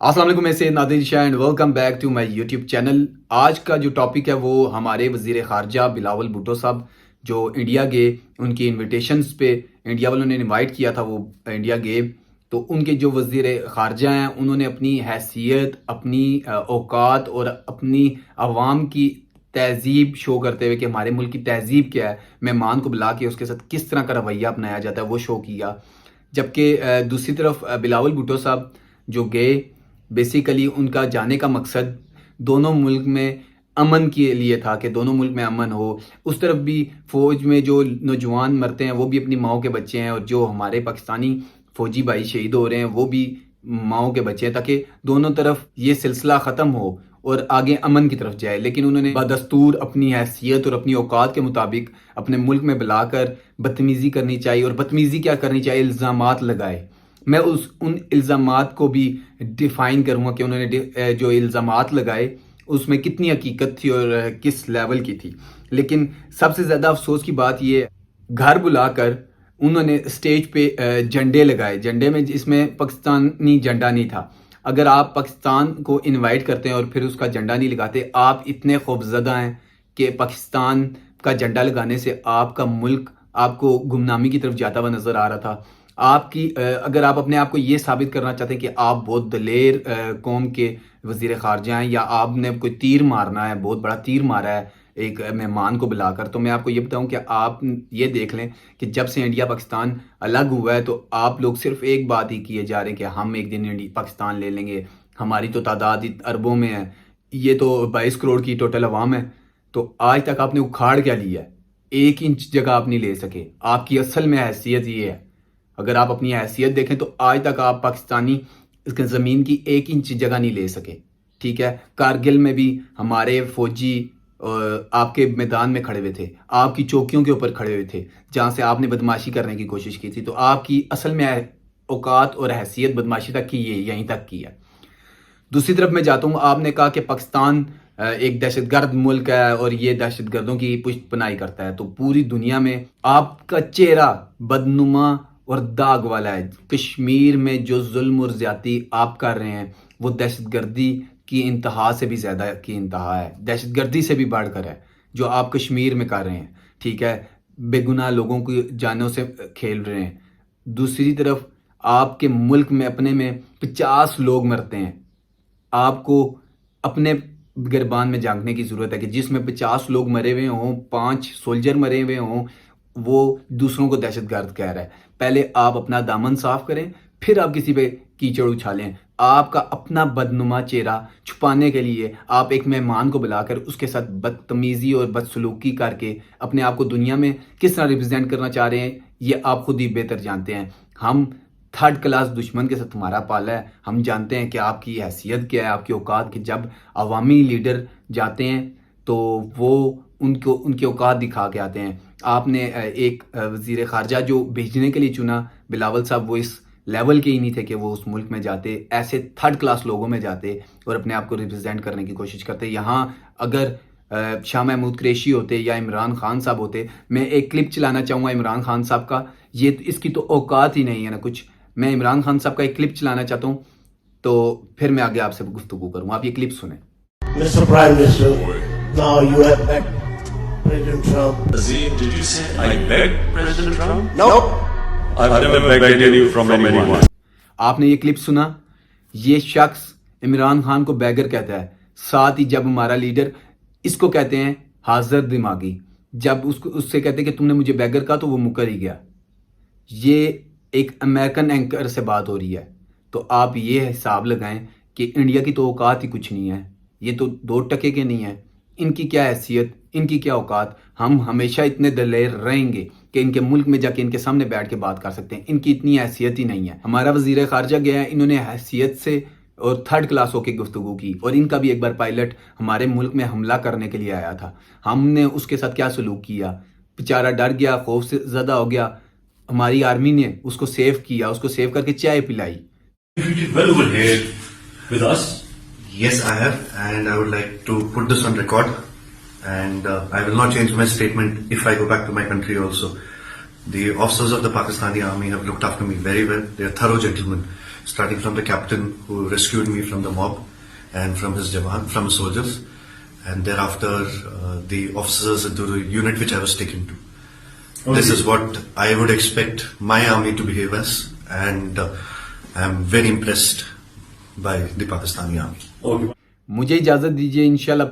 السلام علیکم، میں Syed Nadir Shah and welcome back to my YouTube channel. آج کا جو ٹاپک ہے وہ ہمارے وزیر خارجہ بلاول بھٹو صاحب جو انڈیا گئے، ان کی انویٹیشنز پہ انڈیا والوں نے انوائٹ کیا تھا، وہ انڈیا گئے۔ تو ان کے جو وزیر خارجہ ہیں انہوں نے اپنی حیثیت، اپنی اوقات اور اپنی عوام کی تہذیب شو کرتے ہوئے کہ ہمارے ملک کی تہذیب کیا ہے، مہمان کو بلا کے اس کے ساتھ کس طرح کا رویہ اپنایا جاتا ہے، وہ شو کیا۔ جبکہ دوسری طرف بلاول بھٹو صاحب جو گئے، بیسیکلی ان کا جانے کا مقصد دونوں ملک میں امن کے لیے تھا کہ دونوں ملک میں امن ہو۔ اس طرف بھی فوج میں جو نوجوان مرتے ہیں وہ بھی اپنی ماؤں کے بچے ہیں، اور جو ہمارے پاکستانی فوجی بھائی شہید ہو رہے ہیں وہ بھی ماؤں کے بچے ہیں، تاکہ دونوں طرف یہ سلسلہ ختم ہو اور آگے امن کی طرف جائے۔ لیکن انہوں نے بدستور اپنی حیثیت اور اپنی اوقات کے مطابق اپنے ملک میں بلا کر بدتمیزی کرنی چاہیے، اور بدتمیزی کیا کرنی چاہیے، الزامات لگائے۔ میں ان الزامات کو بھی ڈیفائن کروں گا کہ انہوں نے جو الزامات لگائے اس میں کتنی حقیقت تھی اور کس لیول کی تھی۔ لیکن سب سے زیادہ افسوس کی بات یہ گھر بلا کر انہوں نے اسٹیج پہ جھنڈے لگائے، جھنڈے میں جس میں پاکستانی جھنڈا نہیں تھا۔ اگر آپ پاکستان کو انوائٹ کرتے ہیں اور پھر اس کا جھنڈا نہیں لگاتے، آپ اتنے خوفزدہ ہیں کہ پاکستان کا جھنڈا لگانے سے آپ کا ملک آپ کو گمنامی کی طرف جاتا ہوا نظر آ رہا تھا۔ آپ کی اگر آپ اپنے آپ کو یہ ثابت کرنا چاہتے ہیں کہ آپ بہت دلیر قوم کے وزیر خارجہ ہیں، یا آپ نے کوئی تیر مارنا ہے، بہت بڑا تیر مارا ہے ایک مہمان کو بلا کر، تو میں آپ کو یہ بتاؤں کہ آپ یہ دیکھ لیں کہ جب سے انڈیا پاکستان الگ ہوا ہے تو آپ لوگ صرف ایک بات ہی کیے جا رہے ہیں کہ ہم ایک دن پاکستان لے لیں گے، ہماری تو تعداد اربوں میں ہے، یہ تو 22 کروڑ کی ٹوٹل عوام ہے۔ تو آج تک آپ نے اکھاڑ کیا لیا ہے؟ 1 انچ جگہ آپ نہیں لے سکے۔ آپ کی اصل میں حیثیت یہ ہے، اگر آپ اپنی حیثیت دیکھیں تو آج تک آپ پاکستانی زمین کی 1 انچ جگہ نہیں لے سکے، ٹھیک ہے۔ کارگل میں بھی ہمارے فوجی آپ کے میدان میں کھڑے ہوئے تھے، آپ کی چوکیوں کے اوپر کھڑے ہوئے تھے جہاں سے آپ نے بدماشی کرنے کی کوشش کی تھی۔ تو آپ کی اصل میں اوقات اور حیثیت بدماشی تک کی ہے، یہیں تک کی ہے۔ دوسری طرف میں جاتا ہوں، آپ نے کہا کہ پاکستان ایک دہشت گرد ملک ہے اور یہ دہشت گردوں کی پشت پناہی کرتا ہے۔ تو پوری دنیا میں آپ کا چہرہ بدنما اور داغ والا ہے۔ کشمیر میں جو ظلم اور زیادتی آپ کر رہے ہیں وہ دہشت گردی کی انتہا سے بھی زیادہ کی انتہا ہے، دہشت گردی سے بھی بڑھ کر ہے جو آپ کشمیر میں کر رہے ہیں، ٹھیک ہے۔ بے گناہ لوگوں کی جانوں سے کھیل رہے ہیں۔ دوسری طرف آپ کے ملک میں اپنے میں 50 لوگ مرتے ہیں۔ آپ کو اپنے گربان میں جھانکنے کی ضرورت ہے کہ جس میں 50 لوگ مرے ہوئے ہوں، 5 سولجر مرے ہوئے ہوں، وہ دوسروں کو دہشت گرد کہہ رہا ہے۔ پہلے آپ اپنا دامن صاف کریں، پھر آپ کسی پہ کیچڑ اچھالیں۔ آپ کا اپنا بدنما چہرہ چھپانے کے لیے آپ ایک مہمان کو بلا کر اس کے ساتھ بدتمیزی اور بدسلوکی کر کے اپنے آپ کو دنیا میں کس طرح ریپرزینٹ کرنا چاہ رہے ہیں، یہ آپ خود ہی بہتر جانتے ہیں۔ ہم 3rd کلاس دشمن کے ساتھ ہمارا پالا ہے، ہم جانتے ہیں کہ آپ کی حیثیت کیا ہے، آپ کی اوقات کہ جب عوامی لیڈر جاتے ہیں تو وہ ان کی اوقات دکھا کے آتے ہیں۔ آپ نے ایک وزیر خارجہ جو بھیجنے کے لیے چنا بلاول صاحب، وہ اس لیول کے ہی نہیں تھے کہ وہ اس ملک میں جاتے، ایسے 3rd کلاس لوگوں میں جاتے اور اپنے آپ کو ریپرزینٹ کرنے کی کوشش کرتے۔ یہاں اگر شاہ محمود قریشی ہوتے یا عمران خان صاحب ہوتے، میں ایک کلپ چلانا چاہوں گا عمران خان صاحب کا، یہ اس کی تو اوقات ہی نہیں ہے نا کچھ۔ میں عمران خان صاحب کا ایک کلپ چلانا چاہتا ہوں، تو پھر میں آگے آپ سے گفتگو کروں۔ آپ یہ کلپ سنیں۔ Mr. Prime Minister, now you have begged President Trump. Azim, did you say I begged President Trump? Nope. I've never begged any from anyone. آپ نے یہ کلپ سنا؟ یہ شخص عمران خان کو بیگر کہتا ہے، ساتھ ہی جب ہمارا لیڈر اس کو کہتے ہیں حاضر دماغی، جب اس سے کہتے ہیں کہ تم نے مجھے بیگر کہا تو وہ مکر ہی گیا۔ یہ ایک امریکن اینکر سے بات ہو رہی ہے، تو آپ یہ حساب لگائیں کہ انڈیا کی تو اوقات ہی کچھ نہیں ہے، یہ تو 2 ٹکے کے نہیں ہیں۔ ان کی کیا حیثیت، ان کی کیا اوقات؟ ہم ہمیشہ اتنے دلیر رہیں گے کہ ان کے ملک میں جا کے ان کے سامنے بیٹھ کے بات کر سکتے ہیں، ان کی اتنی حیثیت ہی نہیں ہے۔ ہمارا وزیر خارجہ گیا ہے، انہوں نے حیثیت سے اور 3rd کلاس ہو کے گفتگو کی، اور ان کا بھی ایک بار پائلٹ ہمارے ملک میں حملہ کرنے کے لیے آیا تھا، ہم نے اس کے ساتھ کیا سلوک کیا؟ بیچارہ ڈر گیا، خوف سے زدہ ہو گیا، ہماری آرمی نے اس کو سیو کیا، اس کو سیو کر کے چائے پلائی۔ You did well over here with us. Yes, I have, and I would like to put this on record, and I will not change my statement if I go back to my country also. The officers of the Pakistani army have looked after me very well. They are thorough gentlemen. starting from the captain who rescued me from the mob and from his from his soldiers, and thereafter the officers into the unit which I was taken to. This is what I would expect my army to behave as, and I am very impressed by the Pakistani army. Okay. مجھے اجازت دیجیے، انشاءاللہ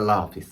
اللہ حافظ.